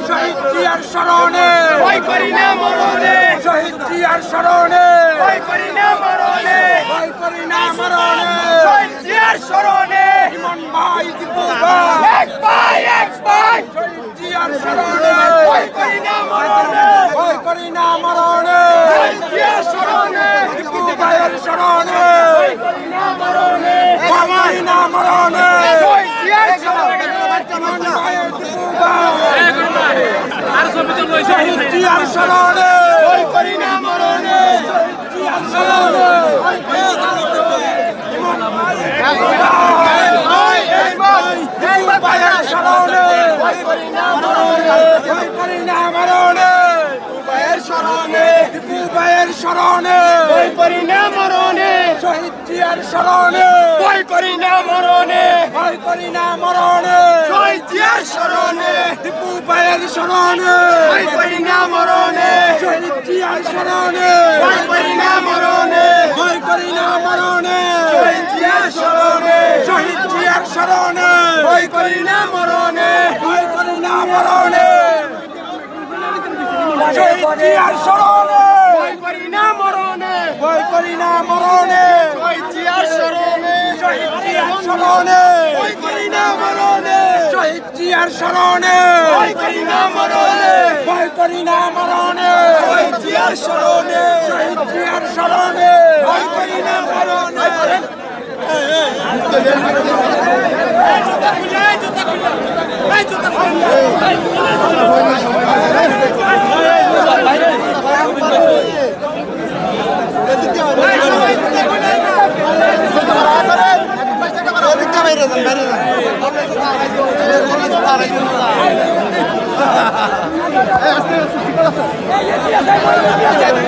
শহীদ জিয়ার স্মরণে ভয় করি না মরণে, শহীদ জিয়ার স্মরণে ভয় করি না মরণে, ভয় করি না মরণে শহীদ জিয়ার স্মরণে ইমন ভাই দীপু ভাই এক ভাই এক ভাই, শহীদ জিয়ার স্মরণে ভয় করি না মরণে, ভয় করি না মরণে শহীদ জিয়ার স্মরণে দীপু ভাইয়ের স্মরণে ভয় করি না মরণে, ভয় করি না মরণে শহীদ জিয়ার স্মরণে ইমন ভাইয়ের দীপু ভাই শহীদ জিয়ার স্মরণে ভয় করি না মরণে, জিয়ার স্মরণে ইমন দীপু ভাইয়ের স্মরণে ভয় করি না মরণে, ভয় করি না মরণে ভাইয়ের স্মরণে দীপু ভাইয়ের স্মরণে ভয় করি না মরণে, শহীদ জিয়ার স্মরণে ভয় করি না মরণে, ভয় করি না মরণে শহীদ জিয়ার স্মরণে দীপু ভাইয়ের স্মরণে ভয় করি না মরণে, শহীদ জিয়ার স্মরণে ভয় করি না মরণে, ভয় করি না মরণে শহীদ জিয়ার স্মরণে শহীদ জিয়ার স্মরণে ভয় করি না মরণে, ভয় করি না মরণে শহীদ জিয়ার স্মরণে ভয় করি না মরণে, ভয় করি না মরণে শহীদ জিয়ার স্মরণে শহীদ জিয়ার স্মরণে ভয় করি না মরণে, শহীদ জিয়ার স্মরণে ভয় করি না মরণে, ভয় করি না মরণে শহীদ জিয়ার স্মরণে শহীদ জিয়ার স্মরণে ভয় করি না মরণে, বাইরে